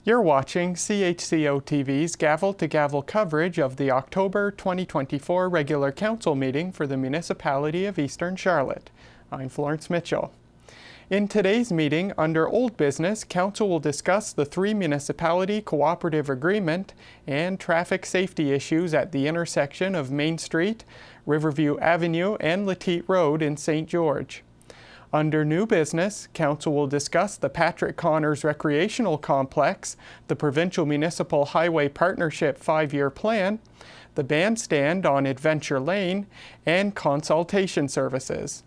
You're watching CHCO-TV's gavel-to-gavel coverage of the October 2024 regular council meeting for the Municipality of Eastern Charlotte. I'm Florence Mitchell. In today's meeting, under Old Business, Council will discuss the three-municipality cooperative agreement and traffic safety issues at the intersection of Main Street, Riverview Avenue, and Letite Road in St. George. Under New Business, Council will discuss the Patrick Connors Recreational Complex, the Provincial Municipal Highway Partnership 5-year plan, the bandstand on Adventure Lane, and consultation services.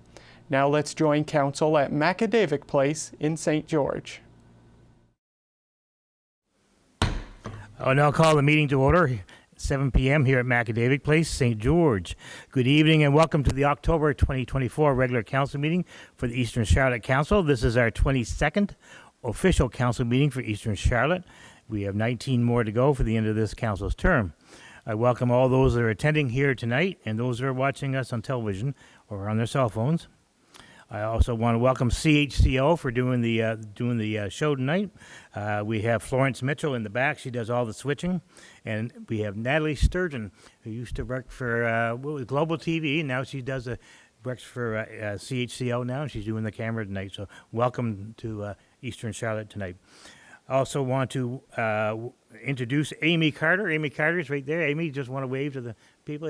Now let's join Council at Macadavic Place in St. George. I'll now call the meeting to order. 7 p.m. here at Macadavic Place, St. George. Good evening and welcome to the October 2024 regular council meeting for the Eastern Charlotte Council. This is our 22nd official council meeting for Eastern Charlotte. We have 19 more to go for the end of this council's term. I welcome all those that are attending here tonight and those that are watching us on television or on their cell phones. I also want to welcome CHCO for doing the show tonight. We have Florence Mitchell in the back. She does all the switching. And we have Natalie Sturgeon, who used to work for Global TV. Now she works for CHCO now, and she's doing the camera tonight. So welcome to Eastern Charlotte tonight. I also want to introduce Amy Carter. Amy Carter is right there. Amy, just want to wave to the people.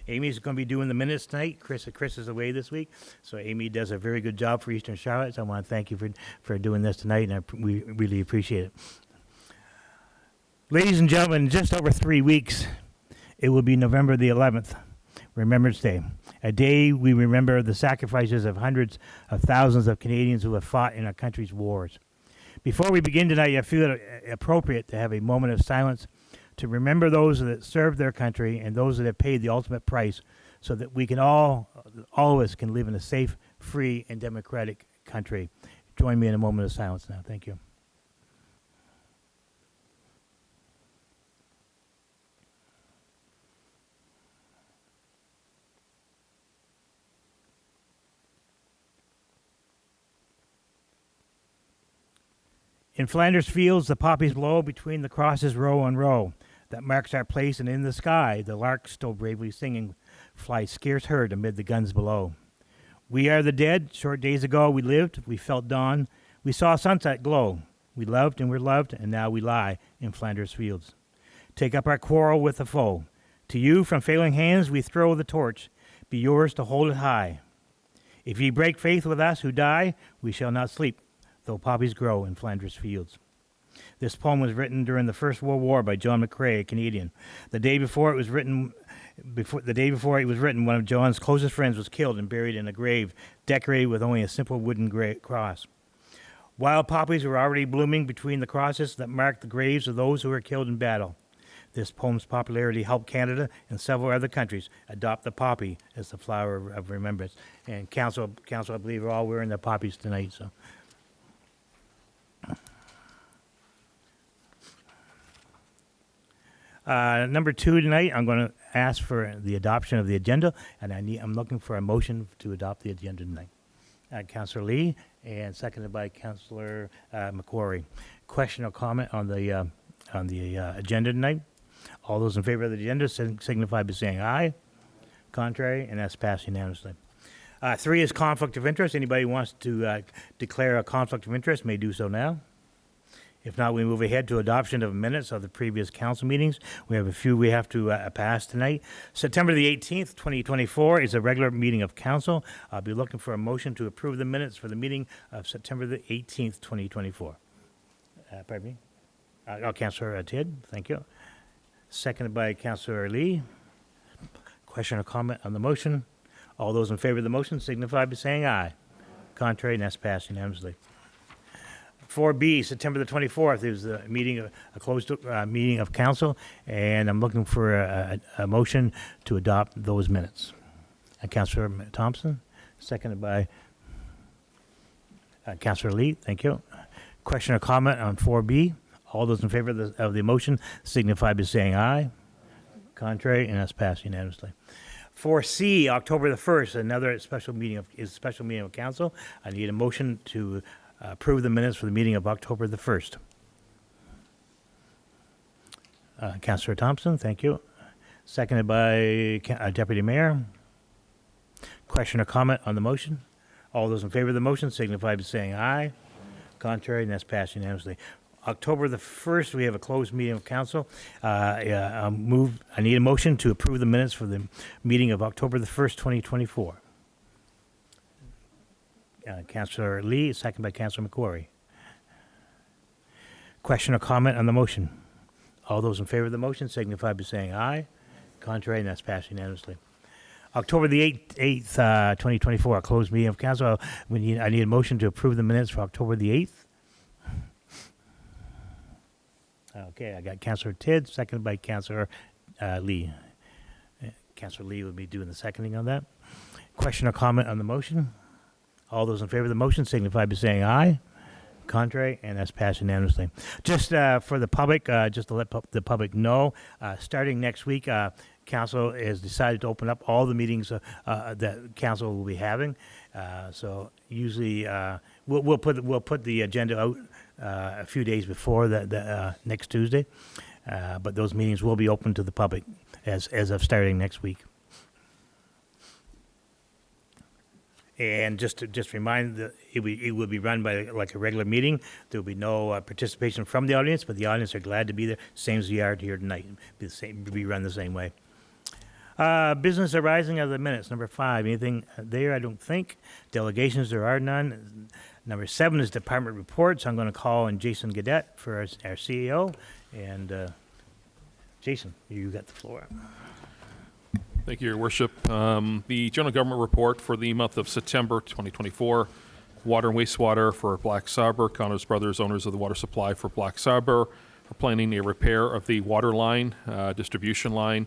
Amy's going to be doing the minutes tonight. Chris is away this week, so Amy does a very good job for Eastern Charlotte. So I want to thank you for doing this tonight, and we really appreciate it. Ladies and gentlemen, in just over 3 weeks, it will be November the 11th, Remembrance Day, a day we remember the sacrifices of hundreds of thousands of Canadians who have fought in our country's wars. Before we begin tonight, I feel it appropriate to have a moment of silence to remember those that served their country and those that have paid the ultimate price so that we can all of us can live in a safe, free, and democratic country. Join me in a moment of silence now. Thank you. In Flanders fields, the poppies blow between the crosses row on row. That marks our place, and in the sky, the lark still bravely singing, flies scarce heard amid the guns below. We are the dead. Short days ago we lived, we felt dawn, we saw sunset glow. We loved and were loved, and now we lie in Flanders fields. Take up our quarrel with the foe. To you from failing hands we throw the torch. Be yours to hold it high. If ye break faith with us who die, we shall not sleep, though poppies grow in Flanders fields. This poem was written during the First World War by John McCrae, a Canadian. The day before it was written, one of John's closest friends was killed and buried in a grave decorated with only a simple wooden cross. Wild poppies were already blooming between the crosses that marked the graves of those who were killed in battle. This poem's popularity helped Canada and several other countries adopt the poppy as the flower of remembrance. And council, I believe, are all wearing their poppies tonight. So. Number 2 tonight, I'm going to ask for the adoption of the agenda, and I'm looking for a motion to adopt the agenda tonight. Councillor Lee, and seconded by Councillor McQuarrie. Question or comment on the agenda tonight? All those in favor of the agenda signify by saying aye. Contrary, and that's passed unanimously. 3 is conflict of interest. Anybody who wants to declare a conflict of interest may do so now. If not, we move ahead to adoption of minutes of the previous council meetings. We have a few we have to pass tonight. September the 18th, 2024 is a regular meeting of council. I'll be looking for a motion to approve the minutes for the meeting of September the 18th, 2024. Pardon me? Councillor Tidd, thank you. Seconded by Councillor Lee. Question or comment on the motion? All those in favor of the motion signify by saying aye. Contrary, and that's passed unanimously. 4B, September the 24th, is a closed meeting of council, and I'm looking for a motion to adopt those minutes. Councillor Thompson, seconded by Councillor Lee. Thank you. Question or comment on 4B? All those in favor of the motion signify by saying aye. Contrary, and that's passed unanimously. 4C, October the 1st, another special meeting of council. I need a motion to approve the minutes for the meeting of October the 1st. Councillor Thompson, thank you. Seconded by Deputy Mayor. Question or comment on the motion? All those in favor of the motion signify by saying aye. Contrary, and that's passed unanimously. October the 1st, we have a closed meeting of council. I need a motion to approve the minutes for the meeting of October the 1st, 2024. Councillor Lee, second by Councillor McQuarrie. Question or comment on the motion? All those in favor of the motion signify by saying aye. Contrary, and that's passed unanimously. October the 8th, 2024, a closed meeting of council. I need a motion to approve the minutes for October the 8th. Okay, I got Councillor Tidd, seconded by Councillor Lee. Councillor Lee will be doing the seconding on that. Question or comment on the motion? All those in favor of the motion signify by saying aye. Contrary, and that's passed unanimously. Just for the public, just to let the public know, starting next week, council has decided to open up all the meetings that council will be having. So usually we'll put the agenda out a few days before the next Tuesday, but those meetings will be open to the public as of starting next week. And just to remind that it will be run by like a regular meeting. There will be no participation from the audience, but the audience are glad to be there, same as we are here tonight. Be run the same way. Business arising out of the minutes. Number 5, anything there? I don't think. Delegations, there are none. Number 7 is department reports. I'm going to call on Jason Gadet for our CEO. And Jason, you got the floor. Thank you, Your Worship. The General Government Report for the month of September 2024, water and wastewater for Black Sauber. Connors Brothers, owners of the water supply for Black Sauber, are planning a repair of the water line, distribution line,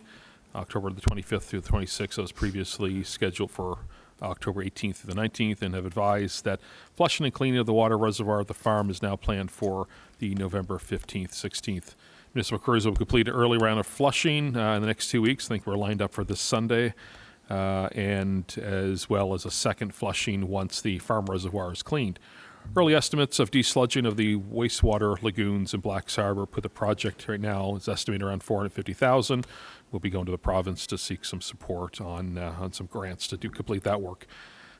October the 25th through the 26th. That was previously scheduled for October 18th through the 19th, and have advised that flushing and cleaning of the water reservoir at the farm is now planned for the November 15th, 16th. Municipal crews will complete an early round of flushing in the next 2 weeks. I think we're lined up for this Sunday, and as well as a second flushing once the farm reservoir is cleaned. Early estimates of desludging of the wastewater lagoons in Black Sauber put the project right now is estimated around $450,000. We'll be going to the province to seek some support on some grants to complete that work.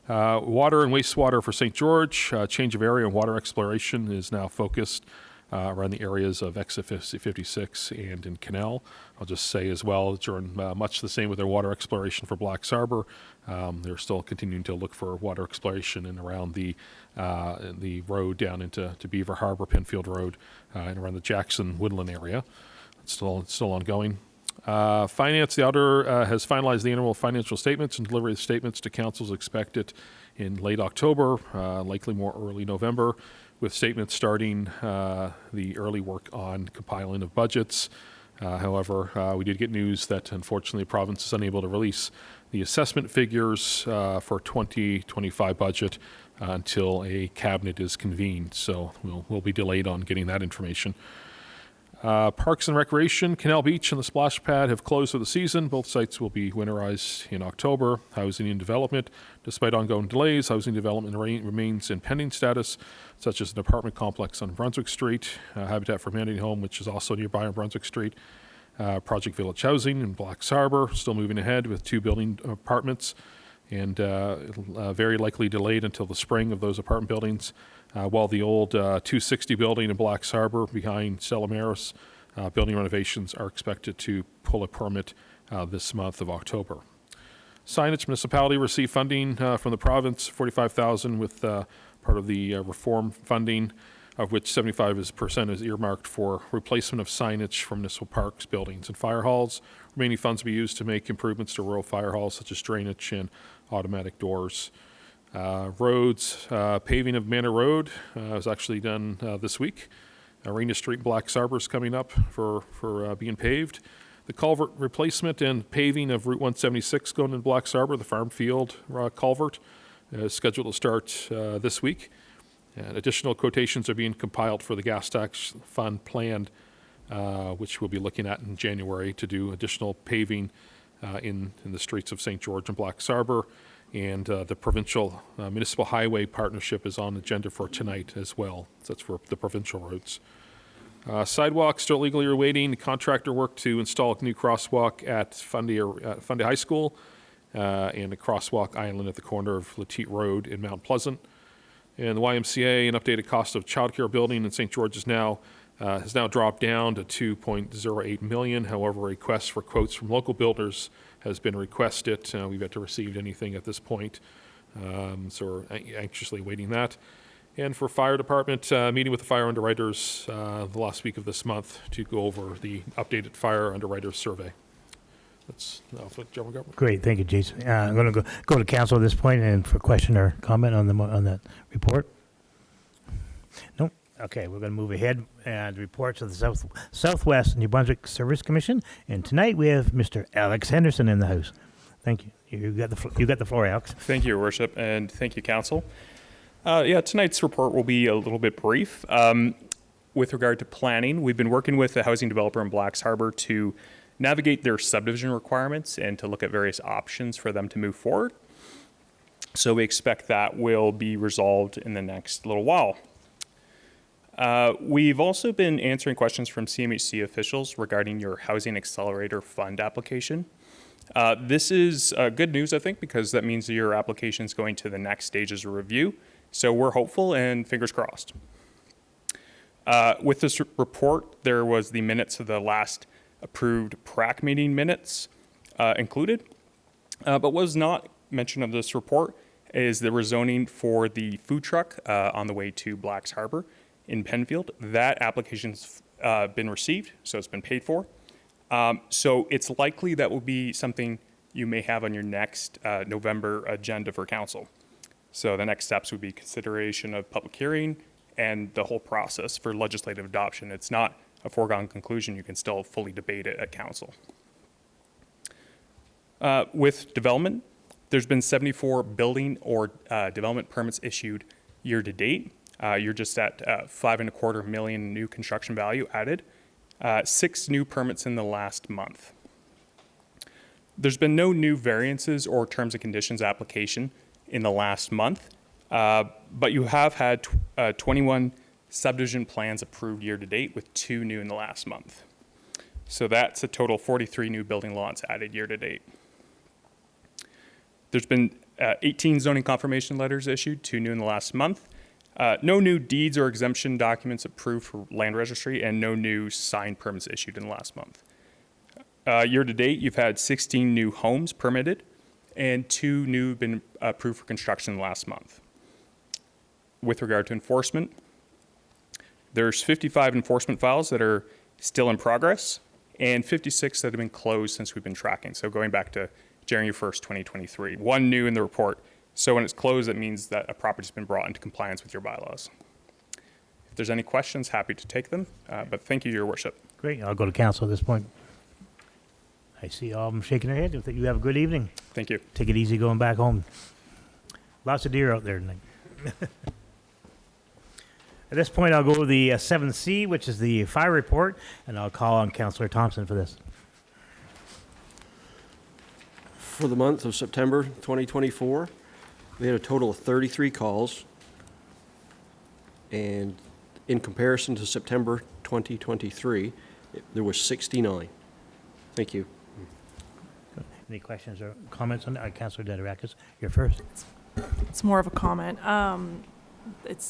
Water and wastewater for St. George, change of area and water exploration is now focused around the areas of exit 56 and in Canal. I'll just say as well, during much the same with their water exploration for Black Sauber. They're still continuing to look for water exploration and around the road down into Beaver Harbor, Penfield Road, and around the Jackson Woodland area. It's still ongoing. Finance, the auditor has finalized the annual financial statements, and delivery of the statements to council is expected in late October, likely more early November, with statements starting the early work on compiling of budgets. However, we did get news that unfortunately the province is unable to release the assessment figures for 2025 budget until a cabinet is convened. So we'll be delayed on getting that information. Parks and Recreation, Canal Beach and the Splash Pad have closed for the season. Both sites will be winterized in October. Housing and development, despite ongoing delays, housing development remains in pending status, such as an apartment complex on Brunswick Street, Habitat for Humanity Home, which is also nearby on Brunswick Street, Project Village Housing in Black Sauber, still moving ahead with 2 building apartments, and very likely delayed until the spring of those apartment buildings. While the old 260 building in Black Sauber behind Stella Maris building renovations are expected to pull a permit this month of October. Signage, municipality received funding from the province, $45,000 with part of the reform funding, of which 75% is earmarked for replacement of signage for municipal parks, buildings, and fire halls. Remaining funds will be used to make improvements to rural fire halls, such as drainage and automatic doors. Roads, paving of Manor Road was actually done this week. Arena Street, Black Sauber is coming up for being paved. The culvert replacement and paving of Route 176 going in Black Sauber, the Farm Field culvert, is scheduled to start this week. And additional quotations are being compiled for the gas tax fund planned, which we'll be looking at in January to do additional paving in the streets of St. George and Black Sauber. And the provincial municipal highway partnership is on the agenda for tonight as well. So that's for the provincial roads. Sidewalk still legally awaiting contractor work to install a new crosswalk at Fundy High School and a crosswalk island at the corner of Latique Road in Mount Pleasant. And the YMCA, an updated cost of childcare building in St. George has now dropped down to $2.08 million. However, requests for quotes from local builders has been requested. We've yet to receive anything at this point, so we're anxiously awaiting that. And for fire department, meeting with the fire underwriters the last week of this month to go over the updated fire underwriters survey. That's now for general government. Great, thank you, Jason. I'm going to go to council at this point and for question or comment on that report. Nope. Okay, we're going to move ahead and reports of the Southwest New Brunswick Service Commission. And tonight we have Mr. Alex Henderson in the house. Thank you. You got the floor, Alex. Thank you, Your Worship, and thank you, Council. Tonight's report will be a little bit brief. With regard to planning, we've been working with a housing developer in Blacks Harbor to navigate their subdivision requirements and to look at various options for them to move forward. So we expect that will be resolved in the next little while. We've also been answering questions from CMHC officials regarding your Housing Accelerator Fund application. This is good news, I think, because that means that your application is going to the next stages of review. So we're hopeful and fingers crossed. With this report, there was the minutes of the last approved PRAC meeting minutes included. But what was not mentioned of this report is the rezoning for the food truck on the way to Blacks Harbor in Penfield. That application's been received, so it's been paid for. So it's likely that will be something you may have on your next November agenda for council. So the next steps would be consideration of public hearing and the whole process for legislative adoption. It's not a foregone conclusion. You can still fully debate it at council. With development, there's been 74 building or development permits issued year to date. You're just at $5.25 million new construction value added. 6 new permits in the last month. There's been no new variances or terms and conditions application in the last month, but you have had 21 subdivision plans approved year to date with 2 new in the last month. So that's a total of 43 new building lots added year to date. There's been 18 zoning confirmation letters issued, 2 new in the last month. No new deeds or exemption documents approved for land registry, and no new sign permits issued in the last month. Year to date, you've had 16 new homes permitted, and 2 new have been approved for construction last month. With regard to enforcement, there's 55 enforcement files that are still in progress, and 56 that have been closed since we've been tracking. So going back to January 1st, 2023. 1 new in the report. So when it's closed, it means that a property's been brought into compliance with your bylaws. If there's any questions, happy to take them. But thank you, Your Worship. Great. I'll go to council at this point. I see all of them shaking their heads. You have a good evening. Thank you. Take it easy going back home. Lots of deer out there tonight. At this point, I'll go to the 7C, which is the fire report, and I'll call on Councillor Thompson for this. For the month of September 2024, we had a total of 33 calls, and in comparison to September 2023, there was 69. Thank you. Any questions or comments on that? Councillor Dedirakis, you're first. It's more of a comment. It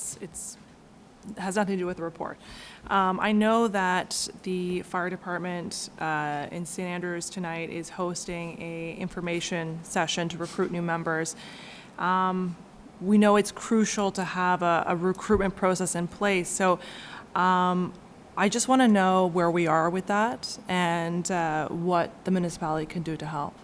has nothing to do with the report. I know that the fire department in St. Andrews tonight is hosting a information session to recruit new members. We know it's crucial to have a recruitment process in place. So I just want to know where we are with that and what the municipality can do to help.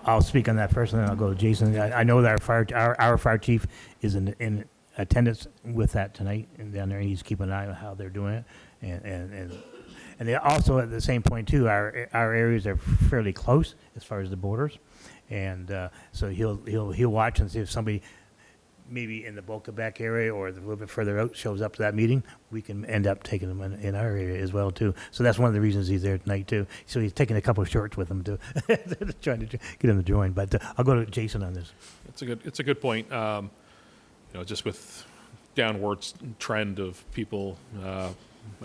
I'll speak on that first, and then I'll go to Jason. I know that our fire chief is in attendance with that tonight, and down there he's keeping an eye on how they're doing it, and they also at the same point too. Our areas are fairly close as far as the borders, and so he'll watch and see if somebody maybe in the Boca-Bec area or a little bit further out shows up to that meeting, we can end up taking them in our area as well too. So that's one of the reasons he's there tonight too. So he's taking a couple of shorts with him too, trying to get him to join. But I'll go to Jason on this. It's a good point. Just with downwards trend of people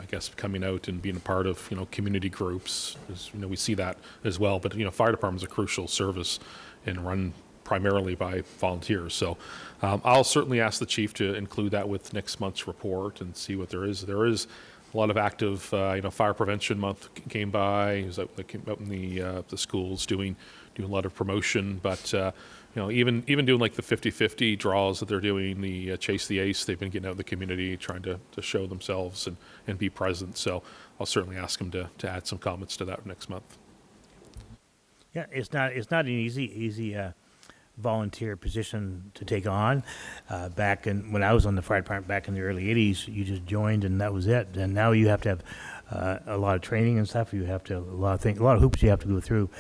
I guess, coming out and being a part of, community groups. We see that as well. But, fire department is a crucial service and run primarily by volunteers. So I'll certainly ask the chief to include that with next month's report and see what there is. There is a lot of active, Fire Prevention Month came by. He was out in the schools doing a lot of promotion. But even doing like the 50-50 draws that they're doing, the Chase the Ace, they've been getting out in the community trying to show themselves and be present. So I'll certainly ask them to add some comments to that next month. Yeah, it's not an easy volunteer position to take on. Back when I was on the fire department back in the early '80s, you just joined and that was it. And now you have to have a lot of training and stuff. You have to a lot of hoops you have to go through.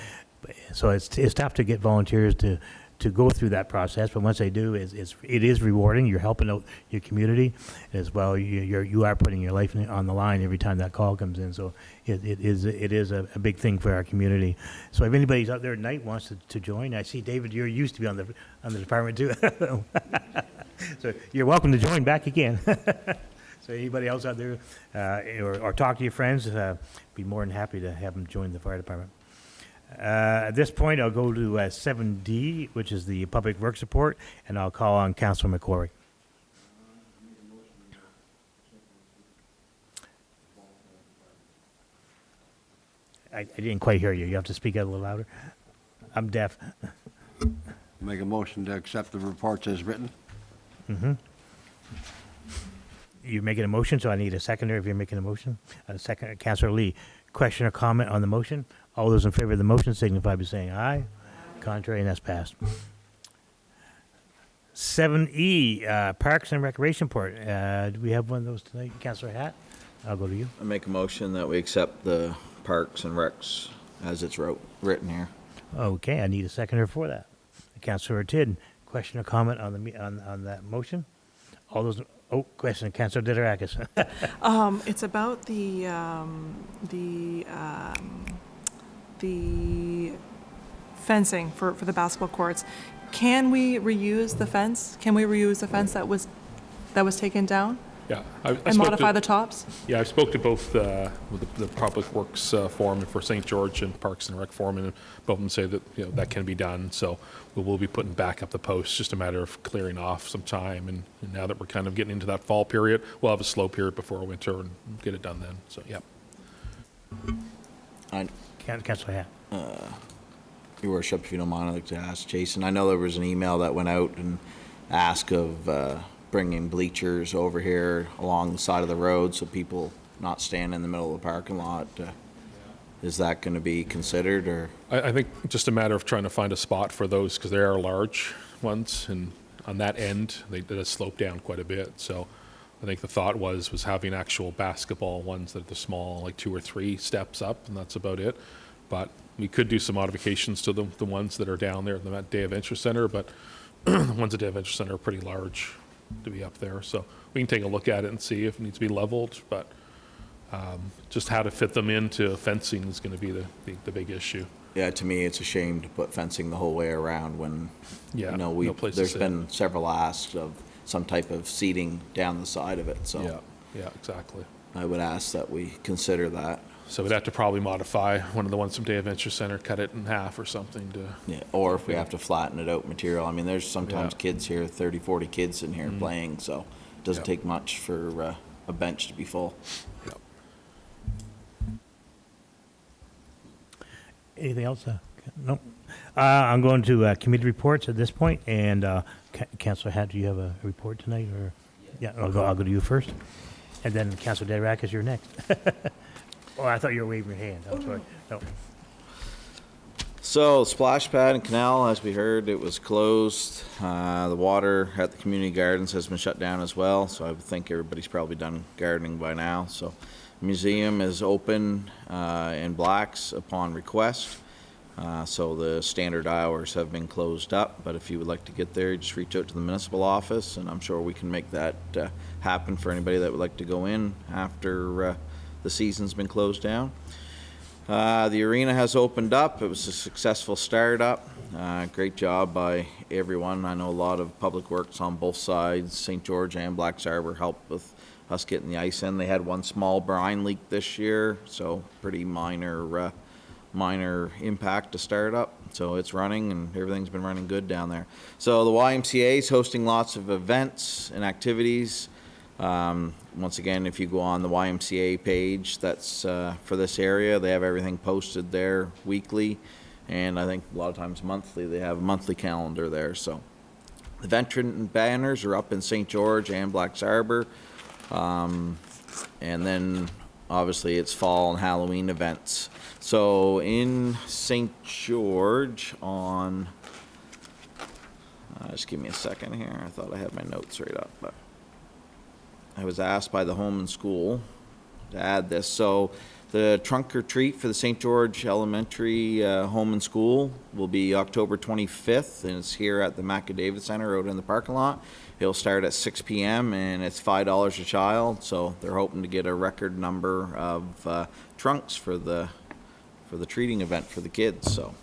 So it's tough to get volunteers to go through that process. But once they do, it is rewarding. You're helping out your community as well. You are putting your life on the line every time that call comes in. So it is a big thing for our community. So if anybody's out there tonight wants to join, I see David, you're used to be on the department too. So you're welcome to join back again. So anybody else out there, or talk to your friends, be more than happy to have them join the fire department. At this point, I'll go to 7D, which is the Public Works Report, and I'll call on Councillor McQuarrie. I didn't quite hear you. You have to speak out a little louder. I'm deaf. Make a motion to accept the reports as written. You're making a motion, so I need a seconder if you're making a motion. A second, Councillor Lee. Question or comment on the motion? All those in favor of the motion signify by saying aye. Contrary, and that's passed. 7E, Parks and Recreation Report. Do we have one of those tonight? Councillor Hatt? I'll go to you. I make a motion that we accept the Parks and Recs as it's written here. Okay, I need a seconder for that. Councillor Tidd, question or comment on that motion? All those. Oh, question, Councillor Diderakis. It's about the fencing for the basketball courts. Can we reuse the fence? Can we reuse the fence that was taken down Yeah. and modify the tops? Yeah, I spoke to both with the Public Works foreman for St. George and Parks and Rec foreman, and both of them say that that can be done. So we will be putting back up the posts. Just a matter of clearing off some time. And now that we're kind of getting into that fall period, we'll have a slow period before winter and get it done then. So yeah. Councillor Hatt. Your Worship, if you don't mind, I'd like to ask Jason. I know there was an email that went out and asked of bringing bleachers over here along the side of the road so people not stand in the middle of the parking lot. Is that going to be considered, or? I think just a matter of trying to find a spot for those because they are large ones, and on that end they did slope down quite a bit. So I think the thought was having actual basketball ones that are the small, like 2 or 3 steps up, and that's about it. But we could do some modifications to the ones that are down there at the Day Adventure Center, but the ones at Day Adventure Center are pretty large to be up there. So we can take a look at it and see if it needs to be leveled, but just how to fit them into fencing is going to be the big issue. Yeah, to me, it's a shame to put fencing the whole way around when, no place to there's sit. been several asks of some type of seating down the side of it, so. Yeah, exactly. I would ask that we consider that. So we'd have to probably modify one of the ones from Day Adventure Center, cut it in half or something to. Yeah, or if we have to flatten it out material. I mean, there's sometimes Yeah. kids here, 30, 40 kids in here playing, so it doesn't Yeah. take much for a bench to be full. Yep. Anything else? No. I'm going to committee reports at this point, and Councillor Hatt, do you have a report tonight, or? Yeah, I'll go to you first, and then Councillor Diderakis, you're next. Oh, I thought you were waving your hand. I'm sorry. No. So, splash pad and canal, as we heard, it was closed. The water at the community gardens has been shut down as well, so I would think everybody's probably done gardening by now. So, museum is open in Blacks upon request. So the standard hours have been closed up, but if you would like to get there, just reach out to the municipal office, and I'm sure we can make that happen for anybody that would like to go in after the season's been closed down. The arena has opened up. It was a successful startup. Great job by everyone. I know a lot of public works on both sides, St. George and Blacks Harbour, helped with us getting the ice in. They had one small brine leak this year, so pretty minor impact to start up. So it's running and everything's been running good down there. So the YMCA is hosting lots of events and activities. Once again, if you go on the YMCA page, that's for this area, they have everything posted there weekly. And I think a lot of times monthly, they have a monthly calendar there. So the veteran banners are up in St. George and Black Harbor. And then obviously it's fall and Halloween events. So in St. George on, just give me a second here. I thought I had my notes right up, but I was asked by the home and school to add this. So the trunk or treat for the St. George Elementary home and school will be October 25th, and it's here at the McAdavid Center out in the parking lot. It'll start at 6 p.m. and it's $5 a child. So they're hoping to get a record number of trunks for the treating event for the kids. So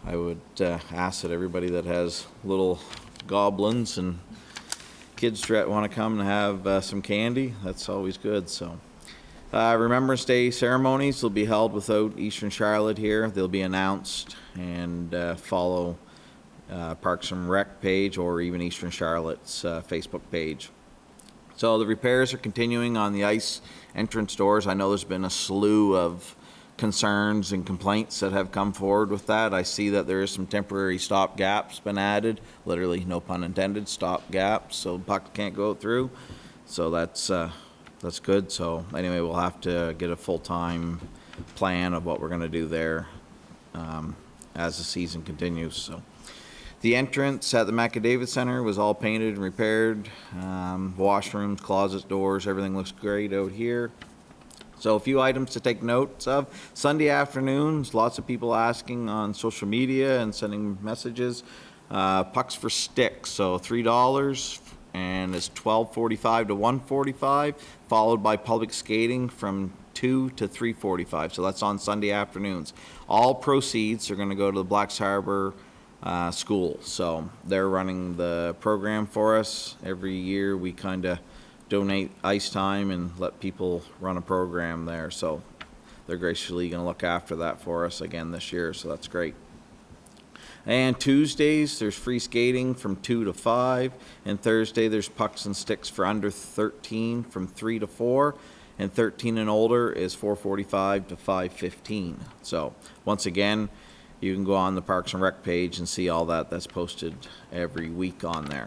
I would ask that everybody that has little goblins and kids that want to come and have some candy, that's always good. So Remembrance Day ceremonies will be held without Eastern Charlotte here. They'll be announced and follow Parks and Rec page or even Eastern Charlotte's Facebook page. So the repairs are continuing on the ice entrance doors. I know there's been a slew of concerns and complaints that have come forward with that. I see that there is some temporary stop gaps been added, literally no pun intended, stop gaps, so puck can't go through. So that's good. So anyway, we'll have to get a full-time plan of what we're going to do there as the season continues. So the entrance at the McAdavid Center was all painted and repaired. Washrooms, closets, doors, everything looks great out here. So a few items to take notes of. Sunday afternoons, lots of people asking on social media and sending messages. Pucks for sticks, so $3, and it's $12.45 to $1.45, followed by public skating from 2 to 3:45. So that's on Sunday afternoons. All proceeds are going to go to the Black Harbor School. So they're running the program for us. Every year we kind of donate ice time and let people run a program there. So they're graciously going to look after that for us again this year. So that's great. And Tuesdays, there's free skating from 2 to 5. And Thursday, there's pucks and sticks for under 13 from 3 to 4. And 13 and older is 4:45 to 5:15. So once again, you can go on the Parks and Rec page and see all that. That's posted every week on there.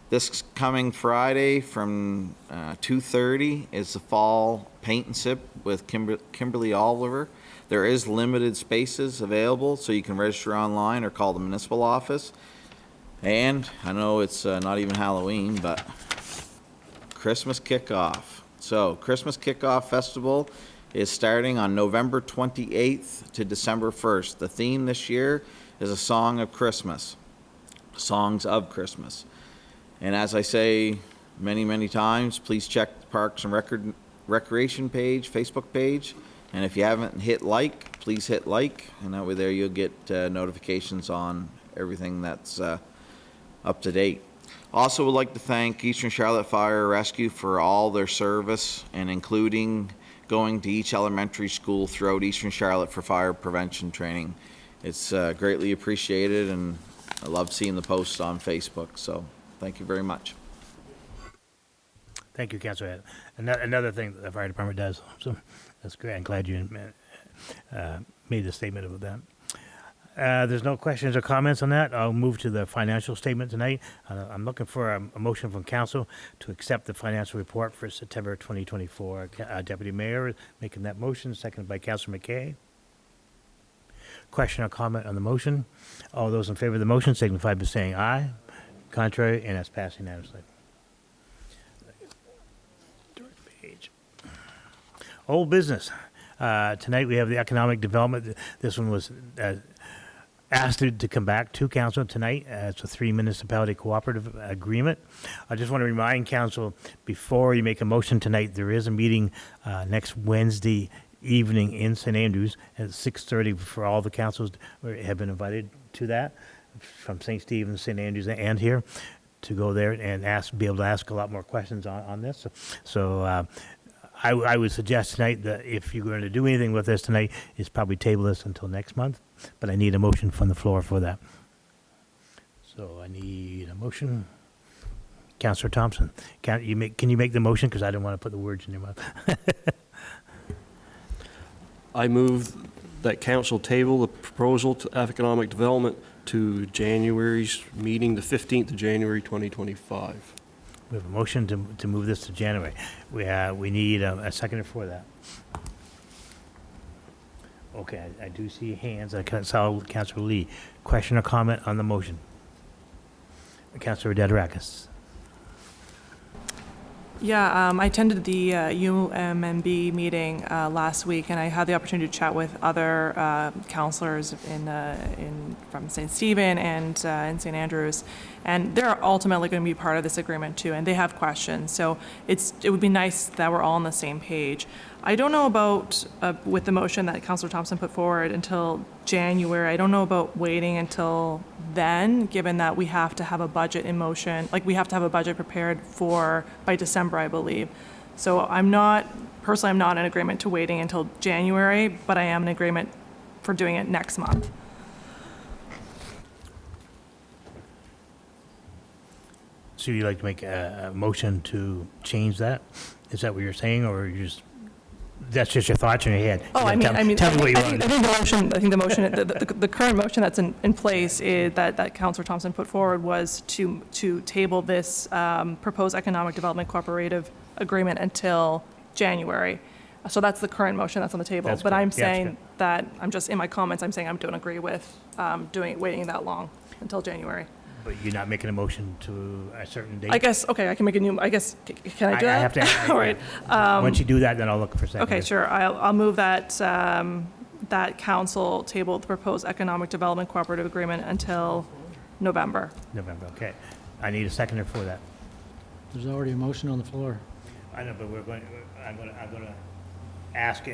This coming Friday from 2:30 is the fall paint and sip with Kimberly Oliver. There is limited spaces available, so you can register online or call the municipal office. And I know it's not even Halloween, but Christmas kickoff. So Christmas Kickoff Festival is starting on November 28th to December 1st. The theme this year is a song of Christmas, songs of Christmas. And as I say many, many times, please check the Parks and Recreation page, Facebook page. And if you haven't hit like, please hit like. And that way there you'll get notifications on everything that's up to date. Also would like to thank Eastern Charlotte Fire Rescue for all their service and including going to each elementary school throughout Eastern Charlotte for fire prevention training. It's greatly appreciated, and I love seeing the posts on Facebook. So thank you very much. Thank you, Councilor. Another thing that the fire department does, so that's great. I'm glad you made the statement about that. There's no questions or comments on that. I'll move to the financial statement tonight. I'm looking for a motion from council to accept the financial report for September 2024. Deputy Mayor making that motion, seconded by Councilor McKay. Question or comment on the motion? All those in favor of the motion signify by saying aye. Contrary, and that's passed unanimously. Page. Old business. Tonight we have the economic development. This one was asked to come back to council tonight. It's a 3 municipality cooperative agreement. I just want to remind council, before you make a motion tonight, there is a meeting next Wednesday evening in St. Andrews at 6:30 for all the councils have been invited to that, from St. Stephen's, St. Andrews, and here, to go there and be able to ask a lot more questions on this. So I would suggest tonight that if you're going to do anything with this tonight, is probably table this until next month, but I need a motion from the floor for that. So I need a motion. Councillor Thompson, can you make the motion? Because I don't want to put the words in your mouth. I move that council table the proposal to economic development to January's meeting, the 15th of January, 2025. We have a motion to move this to January. We need a seconder for that. Okay, I do see hands. I saw Councillor Lee. Question or comment on the motion? Councillor Dederakis. Yeah, I attended the UMMB meeting last week, and I had the opportunity to chat with other councillors from St. Stephen and in St. Andrews, and they're ultimately going to be part of this agreement too, and they have questions. So it would be nice that we're all on the same page. I don't know about with the motion that Councillor Thompson put forward until January. I don't know about waiting until then, given that we have to have a budget in motion, like we have to have a budget prepared by December, I believe. So I'm not in agreement to waiting until January, but I am in agreement for doing it next month. So you'd like to make a motion to change that? Is that what you're saying, or you just, that's just your thoughts in your head? Oh, Tell me what you want. I think the current motion that's in place is that Councillor Thompson put forward was to table this proposed economic development cooperative agreement until January. So that's the current motion that's on the table. That's But correct. I'm Yeah, that's saying good. that, I'm just, in my comments, I'm saying I don't agree with waiting that long until January. But you're not making a motion to a certain date? I guess, okay, I can make a new, I guess, can I do I that? have to. All right. Once you do that, then I'll look for a second. Okay, sure. I'll move that, that council table the proposed economic development cooperative agreement until November. November, okay. I need a seconder for that. There's already a motion on the floor. I know, but I'm going to ask,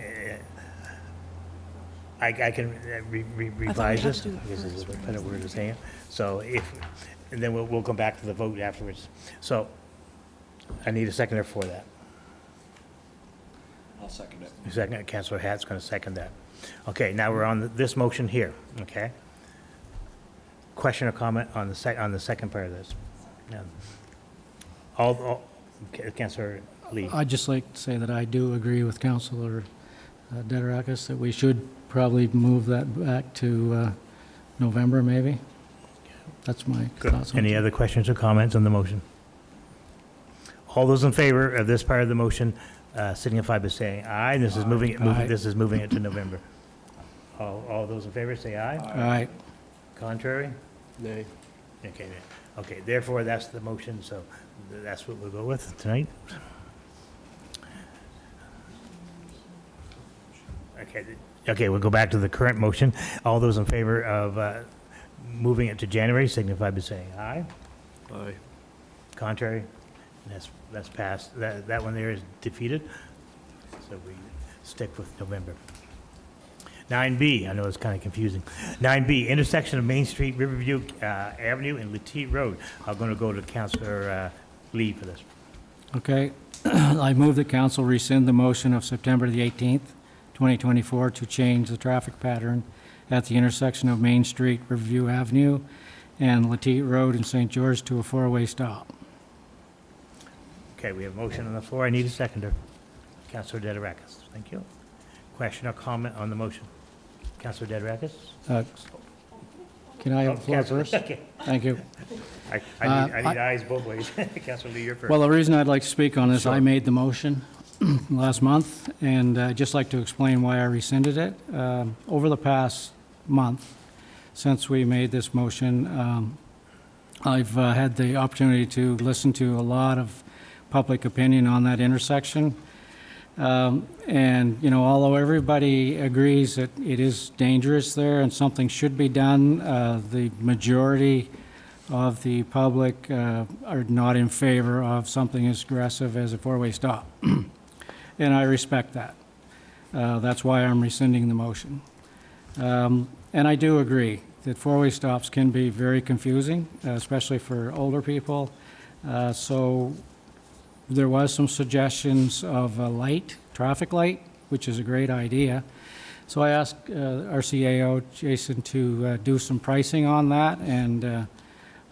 I can revise this, to do that because it's a better word to say it. So and then we'll come back to the vote afterwards. So I need a seconder for that. I'll second it. Second, Councillor Hatt's going to second that. Okay, now we're on this motion here, okay? Question or comment on the second part of this? No. Councillor Lee. I'd just like to say that I do agree with Councillor Dederakis that we should probably move that back to November, maybe. That's my thoughts on Any it. other questions or comments on the motion? All those in favor of this part of the motion signify by saying aye. This is moving Aye. This is moving it to November. All those in favor say aye. All right. Contrary? Nay. Okay, therefore, that's the motion, so that's what we'll go with tonight. Okay, we'll go back to the current motion. All those in favor of moving it to January signify by saying aye. Aye. Contrary? That's passed. That one there is defeated, so we stick with November. 9B, I know it's kind of confusing. 9B, intersection of Main Street, Riverview Avenue, and Letty Road. I'm going to go to Councillor Lee for this. Okay. I move that council rescind the motion of September the 18th, 2024, to change the traffic pattern at the intersection of Main Street, Riverview Avenue, and Letty Road in St. George to a four-way stop. Okay, we have a motion on the floor. I need a seconder. Councillor Dederakis, thank you. Question or comment on the motion? Councillor Dederakis? Can I have the floor Councillor- first? Okay. Thank you. I need eyes both ways. Councillor Lee, you're first. Well, the reason I'd like to speak on this, I Sure. made the motion last month, and I'd just like to explain why I rescinded it. Over the past month, since we made this motion, I've had the opportunity to listen to a lot of public opinion on that intersection. And, you know, although everybody agrees that it is dangerous there and something should be done, the majority of the public are not in favor of something as aggressive as a four-way stop. And I respect that. That's why I'm rescinding the motion. And I do agree that four-way stops can be very confusing, especially for older people. So there was some suggestions of a light, traffic light, which is a great idea. So I asked our CAO, Jason, to do some pricing on that, and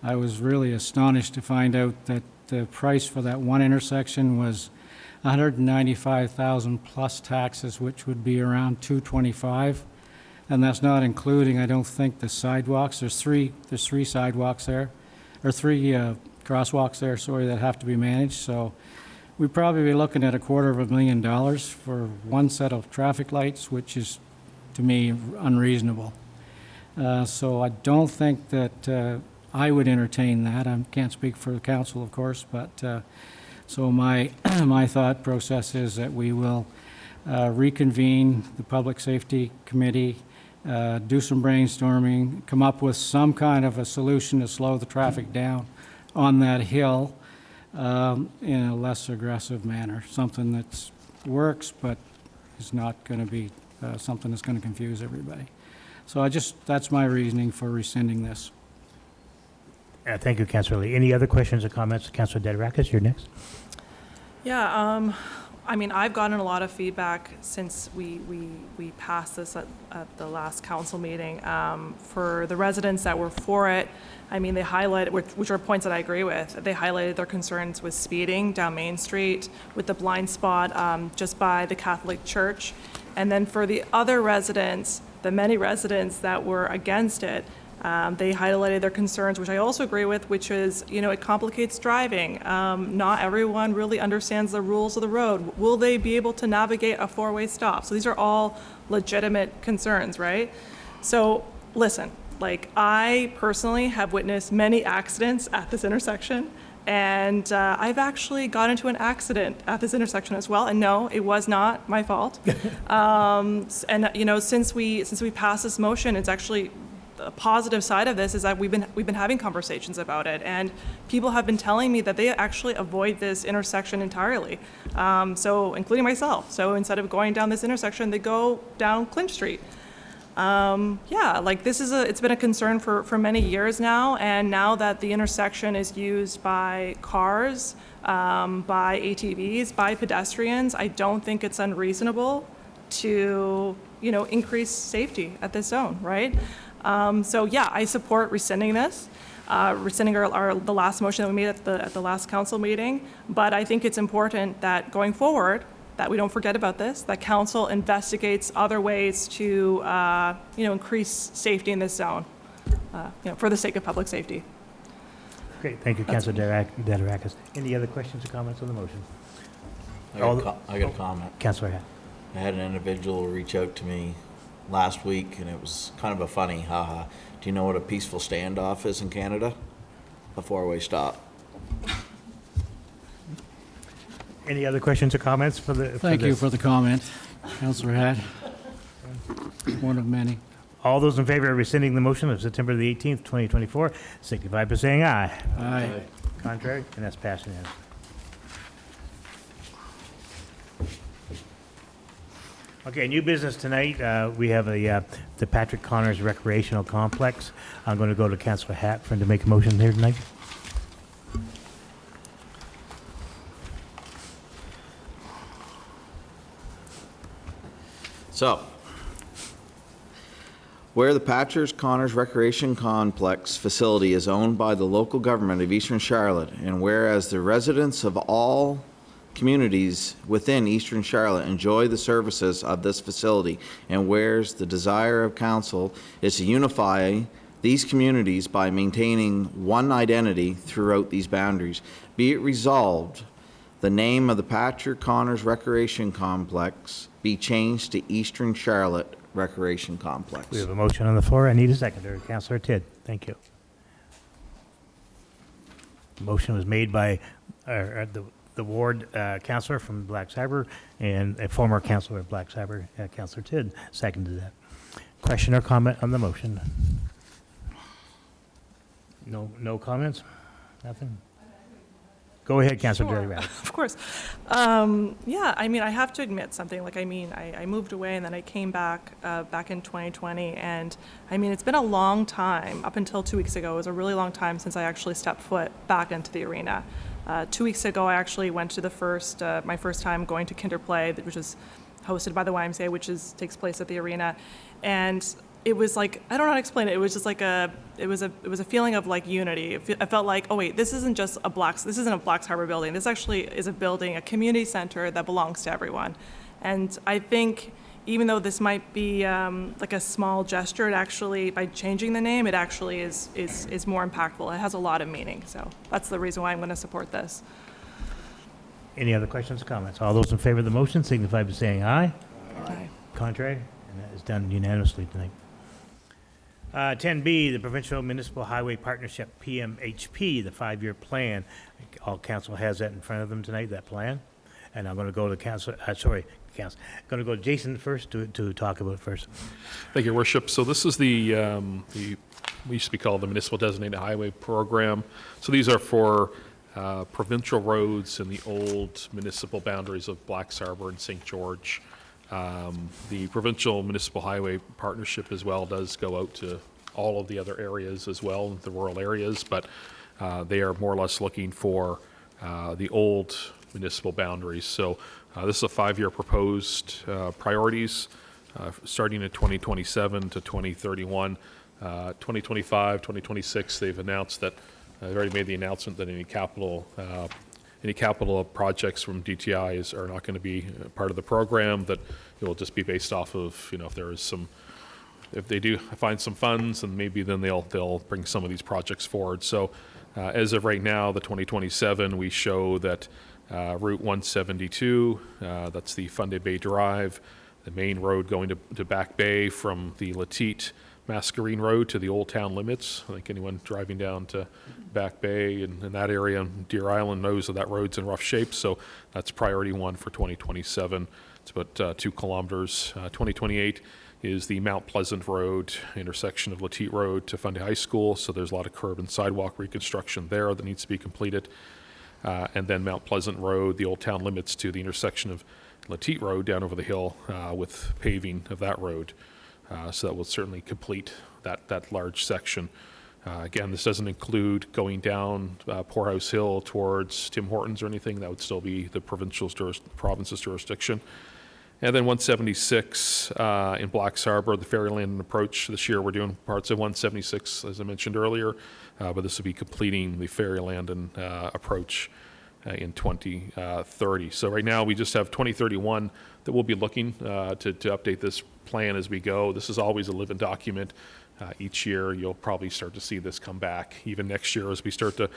I was really astonished to find out that the price for that one intersection was $195,000 plus taxes, which would be around $225,000. And that's not including, I don't think, the sidewalks. There's three sidewalks there, or three crosswalks there, sorry, that have to be managed. So we'd probably be looking at $250,000 for one set of traffic lights, which is, to me, unreasonable. So I don't think that I would entertain that. I can't speak for the council, of course, but so my thought process is that we will reconvene the Public Safety Committee, do some brainstorming, come up with some kind of a solution to slow the traffic down on that hill in a less aggressive manner, something that works but is not going to be something that's going to confuse everybody. So that's my reasoning for rescinding this. Thank you, Councillor Lee. Any other questions or comments? Councillor Dedirakis, you're next. Yeah, I mean, I've gotten a lot of feedback since we passed this at the last council meeting. For the residents that were for it, I mean, they highlighted, which are points that I agree with, they highlighted their concerns with speeding down Main Street, with the blind spot just by the Catholic Church. And then for the other residents, the many residents that were against it, they highlighted their concerns, which I also agree with, which is, it complicates driving. Not everyone really understands the rules of the road. Will they be able to navigate a four-way stop? So these are all legitimate concerns, right? So listen, I personally have witnessed many accidents at this intersection, and I've actually got into an accident at this intersection as well. And no, it was not my fault. And since we passed this motion, it's actually, a positive side of this is that we've been having conversations about it, and people have been telling me that they actually avoid this intersection entirely. So including myself. So instead of going down this intersection, they go down Clinch Street. It's been a concern for many years now, and now that the intersection is used by cars, by ATVs, by pedestrians, I don't think it's unreasonable to increase safety at this zone, right? I support rescinding this, rescinding the last motion that we made at the last council meeting. But I think it's important that going forward, that we don't forget about this, that council investigates other ways to, increase safety in this zone, for the sake of public safety. Great, thank you, Councillor Dedirakis. Any other questions or comments on the motion? I got a comment. Councillor Hatt. I had an individual reach out to me last week, and it was kind of a funny, haha. Do you know what a peaceful standoff is in Canada? A four-way stop. Any other questions or comments for the? Thank you for the comment, Councillor Hatt. One of many. All those in favor of rescinding the motion of September the 18th, 2024, signify by saying aye. Aye. Contrary, and that's passed unanimously. Okay, new business tonight. We have the Patrick Connors Recreational Complex. I'm going to go to Councillor Hatt for him to make a motion here tonight. So, where the Patrick Connors Recreation Complex facility is owned by the local government of Eastern Charlotte, and whereas the residents of all communities within Eastern Charlotte enjoy the services of this facility, and whereas the desire of council is to unify these communities by maintaining one identity throughout these boundaries, be it resolved, the name of the Patrick Connors Recreation Complex be changed to Eastern Charlotte Recreation Complex. We have a motion on the floor. I need a seconder. Councillor Tidd. Thank you. The motion was made by the ward councillor from Black Cyber and a former councillor of Black Cyber, Councillor Tidd, seconded that. Question or comment on the motion? No comments? Nothing? Go ahead, Councilor Sure. Derry Raddick. Of course. Yeah, I mean, I have to admit something. Like, I mean, I moved away and then I came back back in 2020. And I mean, it's been a long time. Up until 2 weeks ago, it was a really long time since I actually stepped foot back into the arena. 2 weeks ago, I actually went to my first time going to Kinderplay, which is hosted by the YMCA, which takes place at the arena. And it was like, I don't know how to explain it. It was just like it was a feeling of like unity. I felt like, oh wait, this isn't a Blacks Harbor building. This actually is a building, a community center that belongs to everyone. And I think even though this might be like a small gesture, it actually, by changing the name, it actually is more impactful. It has a lot of meaning. So that's the reason why I'm going to support this. Any other questions or comments? All those in favor of the motion signify by saying aye. Aye. Contrary? And that is done unanimously tonight. 10B, the Provincial Municipal Highway Partnership, PMHP, the 5-year plan. All council has that in front of them tonight, that plan. And I'm going to go to going to go to Jason first to talk about it first. Thank you, Your Worship. So this is we used to be called the Municipal Designated Highway Program. So these are for provincial roads in the old municipal boundaries of Blacks Harbor and St. George. The Provincial Municipal Highway Partnership as well does go out to all of the other areas as well, the rural areas, but they are more or less looking for the old municipal boundaries. So this is a 5-year proposed priorities starting in 2027 to 2031. 2025, 2026, they've announced that, they've already made the announcement that any capital projects from DTIs are not going to be part of the program, that it will just be based off of, if there is if they do find some funds, and maybe then they'll bring some of these projects forward. So as of right now, the 2027, we show that Route 172, that's the Fundy Bay Drive, the main road going to Back Bay from the Latite Mascarene Road to the Old Town limits. I think anyone driving down to Back Bay and in that area and Deer Island knows that road's in rough shape, so that's priority 1 for 2027. It's about 2 kilometers. 2028 is the Mount Pleasant Road intersection of Latite Road to Fundy High School, so there's a lot of curb and sidewalk reconstruction there that needs to be completed. And then Mount Pleasant Road, the Old Town limits to the intersection of Latite Road down over the hill with paving of that road. So that will certainly complete that large section. Again, this doesn't include going down Poorhouse Hill towards Tim Hortons or anything. That would still be the province's jurisdiction. And then 176 in Blacks Harbor, the Ferryland approach. This year we're doing parts of 176, as I mentioned earlier, but this will be completing the Ferryland approach in 2030. So right now we just have 2031 that we'll be looking to update this plan as we go. This is always a living document. Each year you'll probably start to see this come back. Even next year as we start to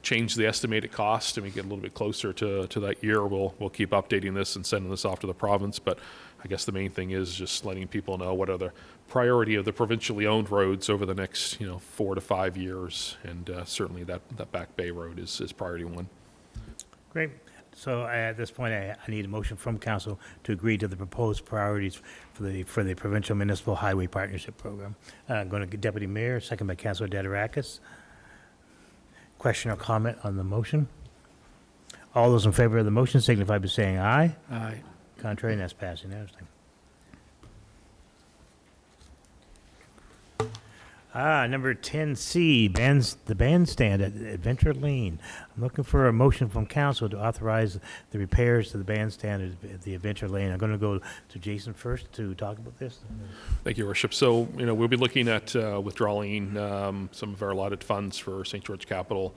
change the estimated cost and we get a little bit closer to that year, we'll keep updating this and sending this off to the province. But I guess the main thing is just letting people know what are the priority of the provincially owned roads over the next 4 to 5 years, and certainly that Back Bay Road is priority 1. Great. So at this point, I need a motion from council to agree to the proposed priorities for the Provincial Municipal Highway Partnership Program. I'm going to get Deputy Mayor, second by Councilor Dadarakis. Question or comment on the motion? All those in favor of the motion signify by saying aye. Aye. Contrary, and that's passed unanimously. Number 10C, the bandstand at Adventure Lane. I'm looking for a motion from council to authorize the repairs to the bandstand at the Adventure Lane. I'm going to go to Jason first to talk about this. Thank you, Your Worship. So, we'll be looking at withdrawing some of our allotted funds for St. George Capital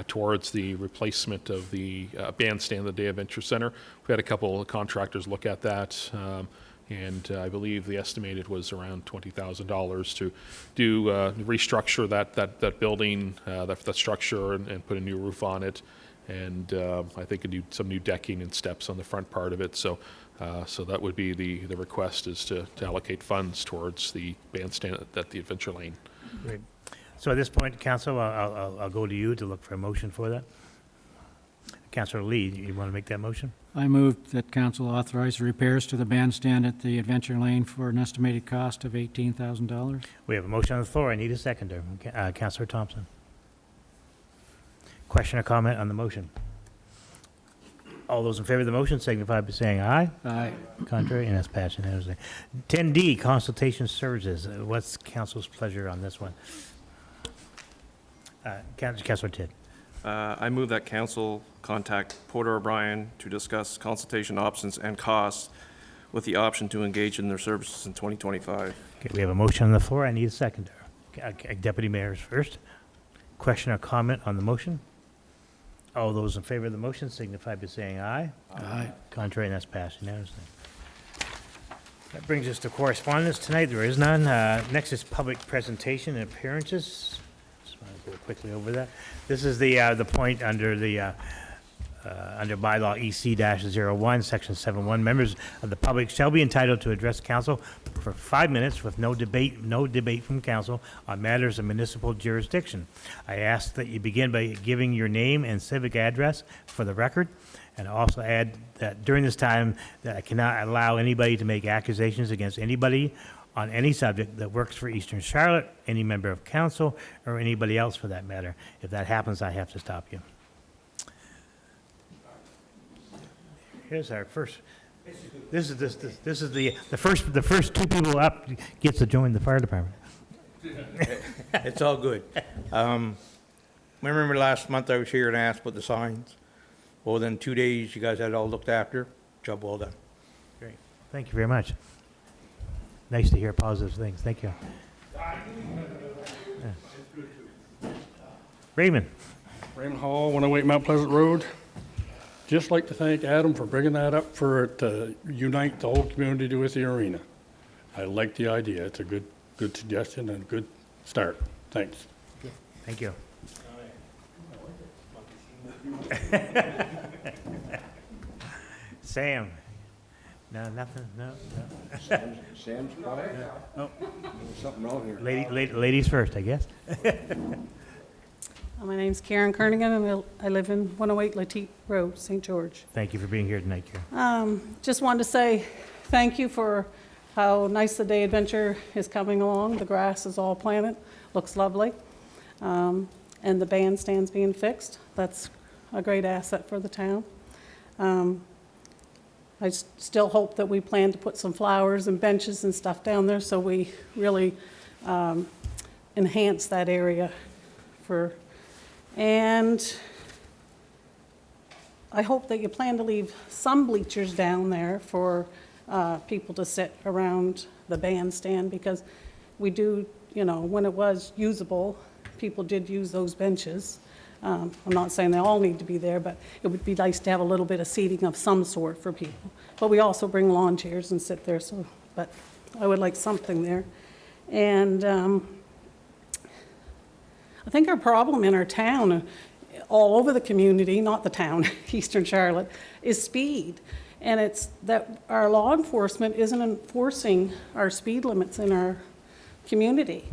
towards the replacement of the bandstand at the Day Adventure Center. We had a couple of contractors look at that. And I believe the estimated was around $20,000 to do restructure that building, that structure, and put a new roof on it, and I think some new decking and steps on the front part of it. So that would be the request, is to allocate funds towards the bandstand at the Adventure Lane. Great. So at this point, council, I'll go to you to look for a motion for that. Councilor Lee, you want to make that motion? I move that council authorize repairs to the bandstand at the Adventure Lane for an estimated cost of $18,000. We have a motion on the floor. I need a seconder. Councilor Thompson. Question or comment on the motion? All those in favor of the motion signify by saying aye. Aye. Contrary, and that's passed unanimously. 10D, consultation services. What's council's pleasure on this one? Councilor Tidd. I move that council contact Porter O'Brien to discuss consultation options and costs with the option to engage in their services in 2025. Okay, we have a motion on the floor. I need a seconder. Deputy Mayor's first. Question or comment on the motion? All those in favor of the motion signify by saying aye. Aye. Contrary, and that's passed unanimously. That brings us to correspondence tonight. There is none. Next is public presentation and appearances. Just want to go quickly over that. This is the point under the under bylaw EC-01, section 7.1. Members of the public shall be entitled to address council for 5 minutes with no debate from council on matters of municipal jurisdiction. I ask that you begin by giving your name and civic address for the record, and also add that during this time that I cannot allow anybody to make accusations against anybody on any subject that works for Eastern Charlotte, any member of council, or anybody else for that matter. If that happens, I have to stop you. Here's our first. This is the first two people up gets to join the fire department. It's all good. Remember last month I was here and asked about the signs? Well, within 2 days, you guys had it all looked after. Job well done. Great. Thank you very much. Nice to hear positive things. Thank you. Yeah. Raymond. Raymond Hall, 108 Mount Pleasant Road. Just like to thank Adam for bringing that up to unite the whole community with the arena. I like the idea. It's a good suggestion and a good start. Thanks. Thank you. Sam. No, nothing. No. Sam's quiet? Oh. There's something wrong here. Ladies first, I guess. My name's Karen Kernigan, and I live in 108 Latique Road, St. George. Thank you for being here tonight, Karen. Just wanted to say thank you for how nice the day adventure is coming along. The grass is all planted, looks lovely. And the bandstand's being fixed. That's a great asset for the town. I still hope that we plan to put some flowers and benches and stuff down there so we really enhance that area and I hope that you plan to leave some bleachers down there for people to sit around the bandstand, because we do, when it was usable, people did use those benches. I'm not saying they all need to be there, but it would be nice to have a little bit of seating of some sort for people. But we also bring lawn chairs and sit there, but I would like something there. And I think our problem in our town, all over the community, not the town, Eastern Charlotte, is speed. And it's that our law enforcement isn't enforcing our speed limits in our community.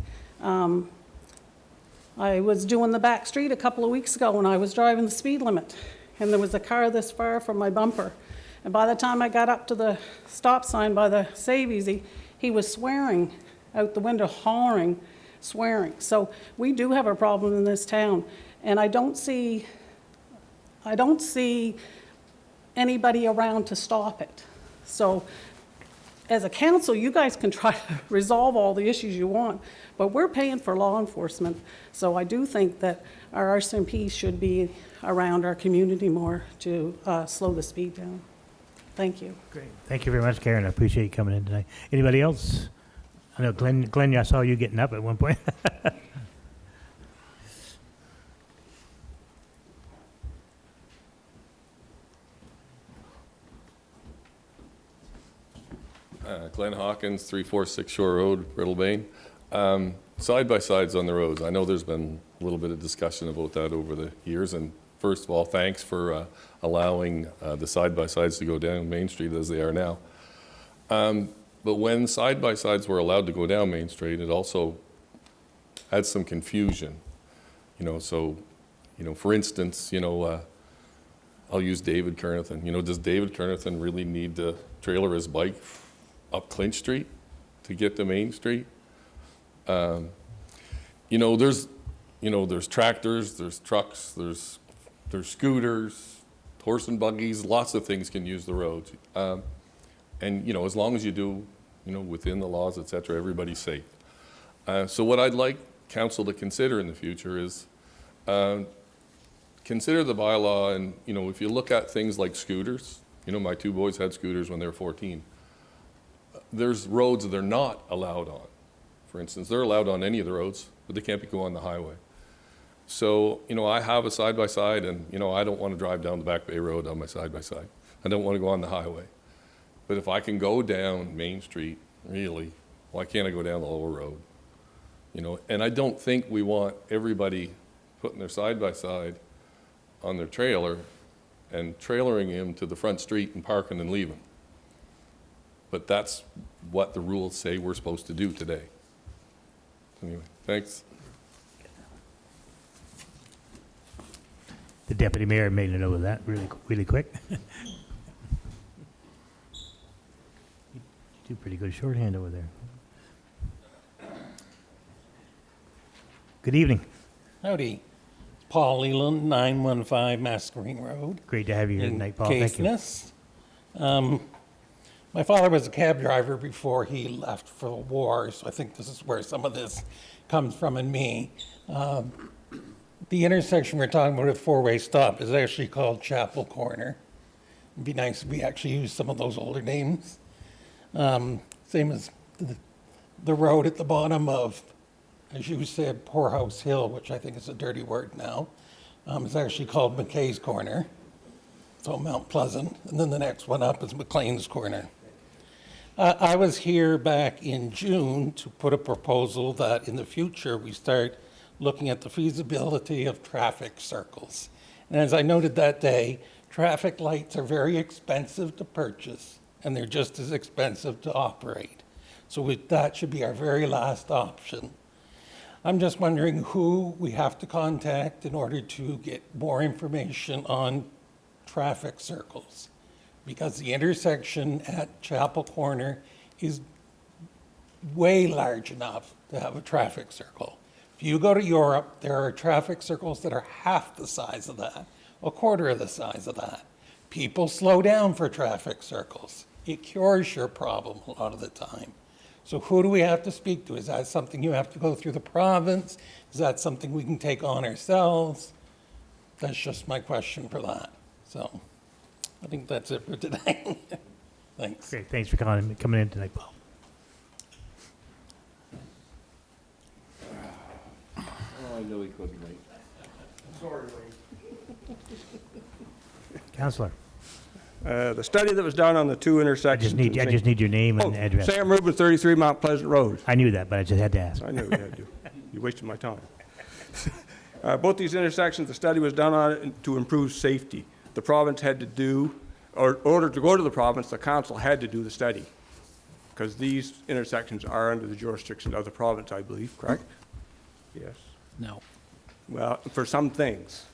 I was doing the back street a couple of weeks ago when I was driving the speed limit, and there was a car this far from my bumper. And by the time I got up to the stop sign by the Save Easy, he was swearing out the window, hollering, swearing. So we do have a problem in this town, and I don't see anybody around to stop it. So as a council, you guys can try to resolve all the issues you want, but we're paying for law enforcement. So I do think that our RCMP should be around our community more to slow the speed down. Thank you. Great. Thank you very much, Karen. I appreciate you coming in tonight. Anybody else? I know, Glenn, I saw you getting up at one point. Glenn Hawkins, 346 Shore Road, Brittlebane. Side-by-sides on the roads. I know there's been a little bit of discussion about that over the years, and first of all, thanks for allowing the side-by-sides to go down Main Street as they are now. But when side-by-sides were allowed to go down Main Street, it also had some confusion. So, for instance, I'll use David Kernathan. Does David Kernathan really need to trailer his bike up Clinch Street to get to Main Street? There's tractors, there's trucks, there's There's scooters, horse and buggies, lots of things can use the roads. And, as long as you do, within the laws, et cetera, everybody's safe. So what I'd like council to consider in the future is consider the bylaw, and, if you look at things like scooters, my 2 boys had scooters when they were 14. There's roads that they're not allowed on. For instance, they're allowed on any of the roads, but they can't go on the highway. So, I have a side-by-side, and, I don't want to drive down the Back Bay Road on my side-by-side. I don't want to go on the highway. But if I can go down Main Street, really, why can't I go down the Lower Road? And I don't think we want everybody putting their side-by-side on their trailer and trailering him to the front street and parking and leaving. But that's what the rules say we're supposed to do today. Anyway, thanks. The deputy mayor made a note of that really quick. You do pretty good shorthand over there. Good evening. Howdy. Paul Leland, 915 Masquerine Road. Great to have you here tonight, Paul. Thank you. Caithness. My father was a cab driver before he left for the war, so I think this is where some of this comes from in me. The intersection we're talking about at 4-way stop is actually called Chapel Corner. It'd be nice if we actually use some of those older names. Same as the road at the bottom of, as you said, Poorhouse Hill, which I think is a dirty word now. It's actually called McKay's Corner, so Mount Pleasant. And then the next one up is McLean's Corner. I was here back in June to put a proposal that in the future we start looking at the feasibility of traffic circles. And as I noted that day, traffic lights are very expensive to purchase, and they're just as expensive to operate. So that should be our very last option. I'm just wondering who we have to contact in order to get more information on traffic circles. Because the intersection at Chapel Corner is way large enough to have a traffic circle. If you go to Europe, there are traffic circles that are half the size of that, a quarter of the size of that. People slow down for traffic circles. It cures your problem a lot of the time. So who do we have to speak to? Is that something you have to go through the province? Is that something we can take on ourselves? That's just my question for that. So I think that's it for today. Thanks. Great. Thanks for coming in tonight, Paul. I know he couldn't wait. Sorry, Counselor, The study that was done on the 2 I intersections. just need your name and address. Sam Rubin, 33 Mount Pleasant Road. I knew that, but I just had to ask. I knew you had to. You wasted my time. Both these intersections, the study was done on it to improve safety. The province had to do, or in order to go to the province, the council had to do the study. Because these intersections are under the jurisdiction of the province, I believe, correct? Yes. No. Well, for some things.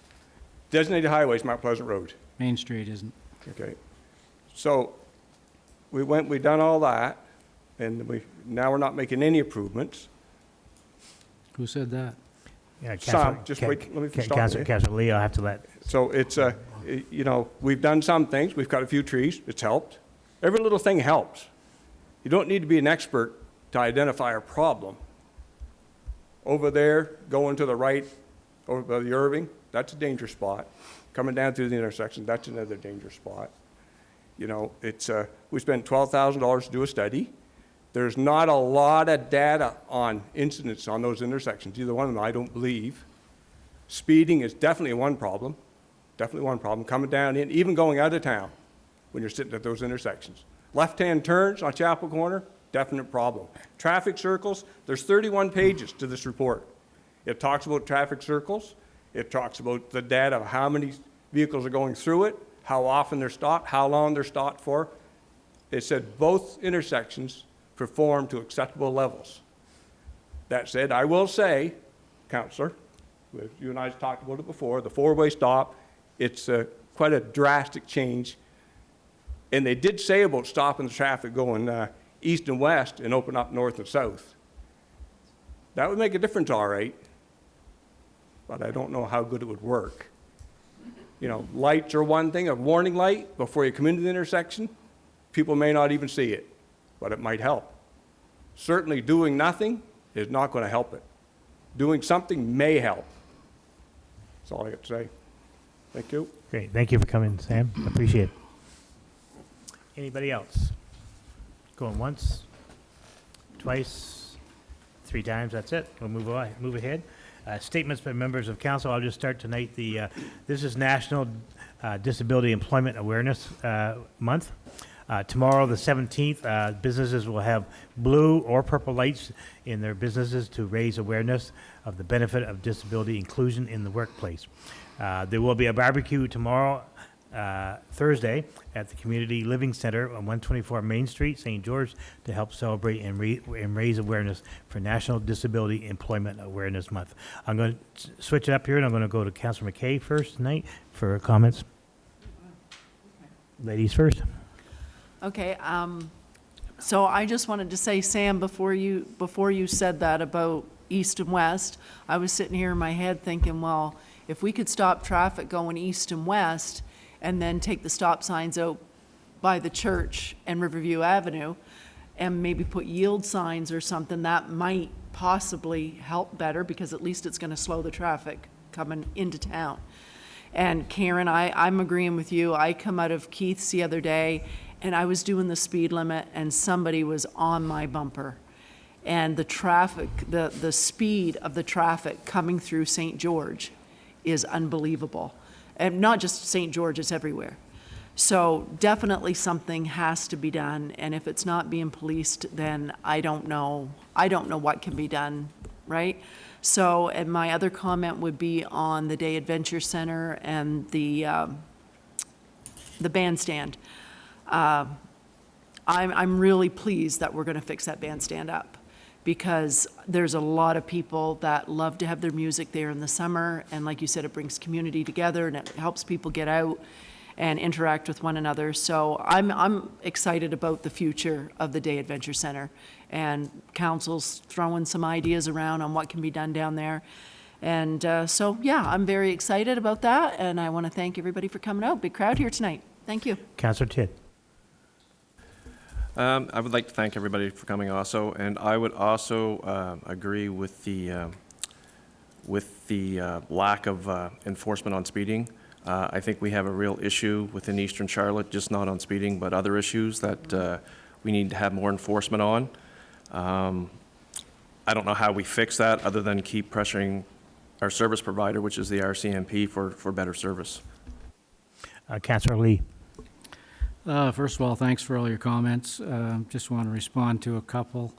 Designated highways, Mount Pleasant Road. Main Street isn't. Okay. So we done all that, and now we're not making any improvements. Who said that? Yeah, Some, just wait, let me stop there. Councilor Lee, I'll have to let. So it's, we've done some things. We've cut a few trees. It's helped. Every little thing helps. You don't need to be an expert to identify a problem. Over there, going to the right, over by the Irving, that's a danger spot. Coming down through the intersection, that's another danger spot. We spent $12,000 to do a study. There's not a lot of data on incidents on those intersections. Either one of them, I don't believe. Speeding is definitely one problem. Definitely one problem. Coming down in, even going out of town when you're sitting at those intersections. Left-hand turns on Chapel Corner, definite problem. Traffic circles, there's 31 pages to this report. It talks about traffic circles. It talks about the data of how many vehicles are going through it, how often they're stopped, how long they're stopped for. It said both intersections perform to acceptable levels. That said, I will say, Councillor, you and I have talked about it before, the 4-way stop, it's quite a drastic change. And they did say about stopping the traffic going east and west and open up north and south. That would make a difference, all right, but I don't know how good it would work. You know, lights are one thing, a warning light before you come into the intersection, people may not even see it, but it might help. Certainly doing nothing is not going to help it. Doing something may help. That's all I got to say. Thank you. Great, thank you for coming, Sam. Appreciate it. Anybody else? Going once, twice, 3 times, that's it. We'll move on, move ahead. Statements by members of council. I'll just start tonight. This is National Disability Employment Awareness Month. Tomorrow, the 17th, businesses will have blue or purple lights in their businesses to raise awareness of the benefit of disability inclusion in the workplace. There will be a barbecue tomorrow, Thursday, at the Community Living Center on 124 Main Street, St. George, to help celebrate and raise awareness for National Disability Employment Awareness Month. I'm going to switch it up here, and I'm going to go to Councilor McKay first tonight for comments. Ladies first. Okay, so I just wanted to say, Sam, before you said that about east and west, I was sitting here in my head thinking, well, if we could stop traffic going east and west and then take the stop signs out by the church and Riverview Avenue and maybe put yield signs or something, that might possibly help better, because at least it's going to slow the traffic coming into town. And Karen, I'm agreeing with you. I come out of Keith's the other day, and I was doing the speed limit, and somebody was on my bumper. And the traffic, the speed of the traffic coming through St. George is unbelievable. And not just St. George, it's everywhere. So definitely something has to be done, and if it's not being policed, then I don't know what can be done, right? So, and my other comment would be on the Day Adventure Center and the bandstand. I'm really pleased that we're going to fix that bandstand up, because there's a lot of people that love to have their music there in the summer, and like you said, it brings community together and it helps people get out and interact with one another. So I'm excited about the future of the Day Adventure Center, and council's throwing some ideas around on what can be done down there. And so, yeah, I'm very excited about that, and I want to thank everybody for coming out. Big crowd here tonight. Thank you. Councilor Tidd. I would like to thank everybody for coming also, and I would also agree with the lack of enforcement on speeding. I think we have a real issue within Eastern Charlotte, just not on speeding, but other issues that we need to have more enforcement on. I don't know how we fix that other than keep pressuring our service provider, which is the RCMP, for better service. Councilor Lee. First of all, thanks for all your comments. Just want to respond to a couple.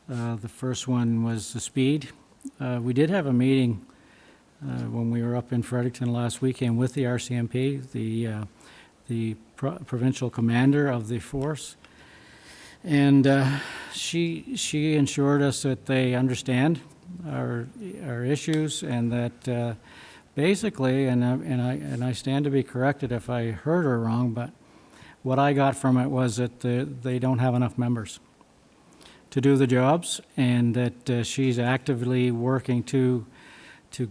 The first one was the speed. We did have a meeting when we were up in Fredericton last weekend with the RCMP, the provincial commander of the force, and she assured us that they understand our issues, and that basically, and I stand to be corrected if I heard her wrong, but what I got from it was that they don't have enough members to do the jobs, and that she's actively working to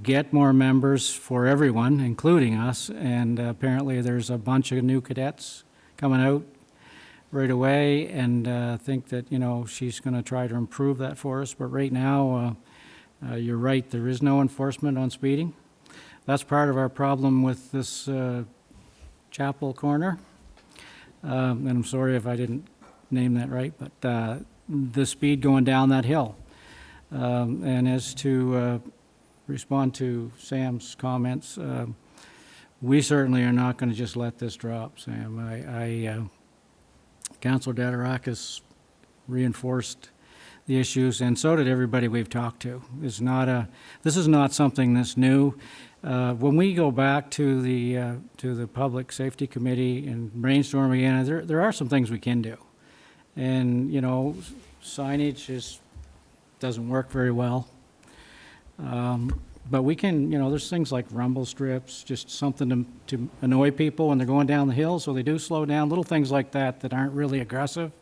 get more members for everyone, including us. And apparently there's a bunch of new cadets coming out right away, and I think that, you know, she's going to try to improve that for us. But right now, you're right, there is no enforcement on speeding. That's part of our problem with this Chapel Corner. And I'm sorry if I didn't name that right, but the speed going down that hill. And as to respond to Sam's comments, we certainly are not going to just let this drop, Sam. Councillor Dadarakis reinforced the issues, and so did everybody we've talked to. This is not something that's new. When we go back to the Public Safety Committee and brainstorm again, there are some things we can do. And, you know, signage just doesn't work very well. But we can, you know, there's things like rumble strips, just something to annoy people when they're going down the hill, so they do slow down, little things like that that aren't really aggressive,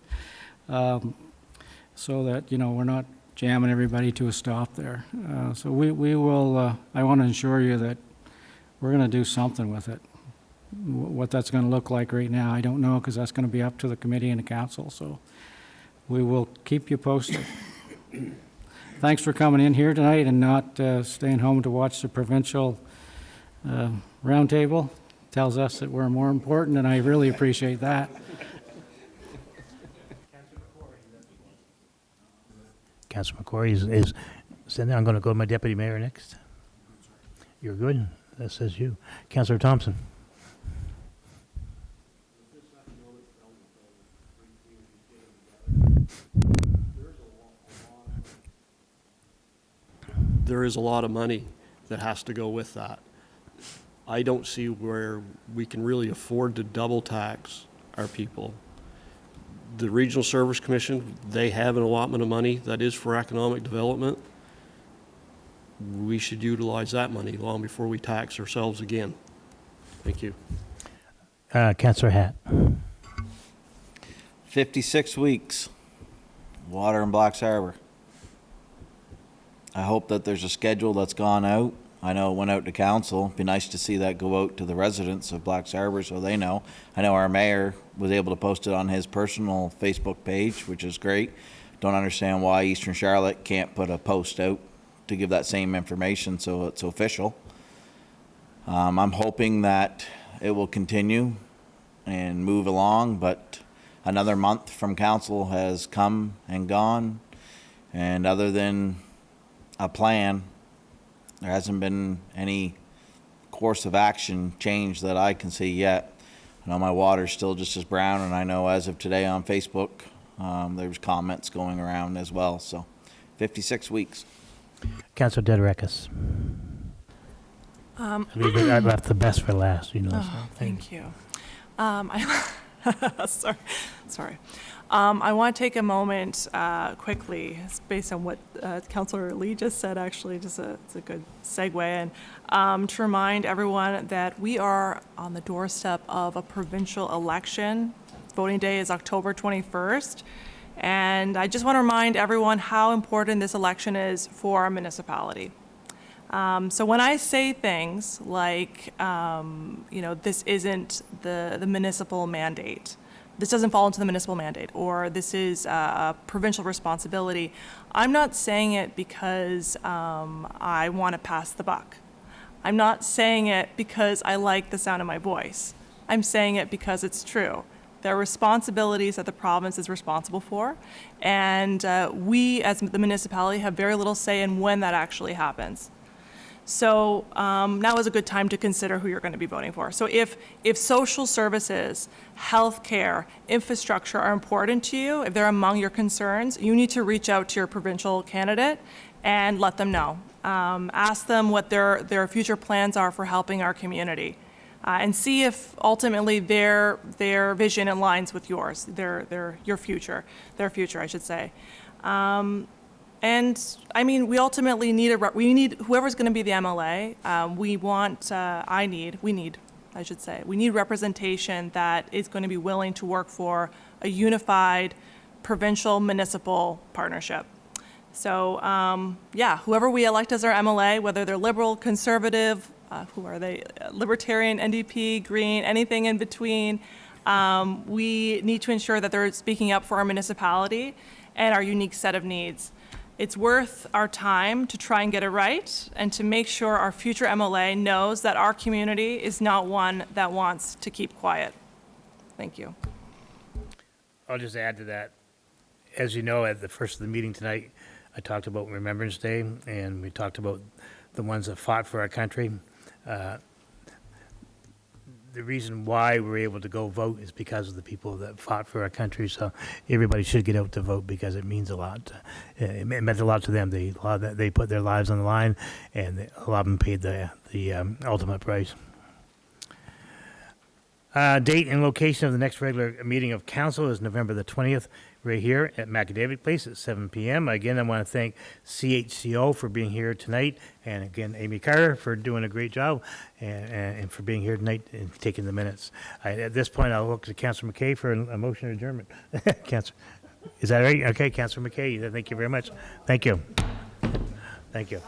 so that, you know, we're not jamming everybody to a stop there. So we will, I want to assure you that we're going to do something with it. What that's going to look like right now, I don't know, because that's going to be up to the committee and the council, so we will keep you posted. Thanks for coming in here tonight and not staying home to watch the provincial roundtable. Tells us that we're more important, and I really appreciate that. Councillor McCory is sitting there. I'm going to go to my deputy mayor next. You're good? That says you. Councillor Thompson. There is a lot of money that has to go with that. I don't see where we can really afford to double tax our people. The Regional Service Commission, they have an allotment of money that is for economic development. We should utilize that money long before we tax ourselves again. Thank you. Councillor Hatt. 56 weeks, water in Blacks Harbor. I hope that there's a schedule that's gone out. I know it went out to council. It'd be nice to see that go out to the residents of Blacks Harbor so they know. I know our mayor was able to post it on his personal Facebook page, which is great. Don't understand why Eastern Charlotte can't put a post out to give that same information so it's official. I'm hoping that it will continue and move along, but another month from council has come and gone, and other than a plan, there hasn't been any course of action change that I can see yet. I know my water's still just as brown, and I know as of today on Facebook, there's comments going around as well. So 56 weeks. Councillor Dederekis. I left the best for last, you know. Oh, thank you. Sorry. I want to take a moment quickly, based on what Councillor Lee just said, actually, it's a good segue, and to remind everyone that we are on the doorstep of a provincial election. Voting day is October 21st, and I just want to remind everyone how important this election is for our municipality. So when I say things like, this isn't the municipal mandate, this doesn't fall into the municipal mandate, or this is a provincial responsibility, I'm not saying it because I want to pass the buck. I'm not saying it because I like the sound of my voice. I'm saying it because it's true. There are responsibilities that the province is responsible for, and we as the municipality have very little say in when that actually happens. So now is a good time to consider who you're going to be voting for. So if social services, healthcare, infrastructure are important to you, if they're among your concerns, you need to reach out to your provincial candidate and let them know. Ask them what their future plans are for helping our community, and see if ultimately their vision aligns with yours, their future, I should say. And I mean, we ultimately need whoever's going to be the MLA. We need representation that is going to be willing to work for a unified provincial municipal partnership. So whoever we elect as our MLA, whether they're liberal, conservative, who are they, libertarian, NDP, green, anything in between, we need to ensure that they're speaking up for our municipality and our unique set of needs. It's worth our time to try and get it right and to make sure our future MLA knows that our community is not one that wants to keep quiet. Thank you. I'll just add to that. As you know, at the first of the meeting tonight, I talked about Remembrance Day, and we talked about the ones that fought for our country. The reason why we're able to go vote is because of the people that fought for our country. So everybody should get out to vote because it means a lot. It meant a lot to them. They put their lives on the line, and a lot of them paid the ultimate price. Date and location of the next regular meeting of council is November the 20th, right here at Macadavic Place at 7 p.m. Again, I want to thank CHCO for being here tonight, and again, Amy Carter for doing a great job, and for being here tonight and taking the minutes. At this point, I'll look to Councillor McKay for a motion of adjournment. Councillor, is that right? Okay, Councillor McKay, thank you very much. Thank you. Thank you.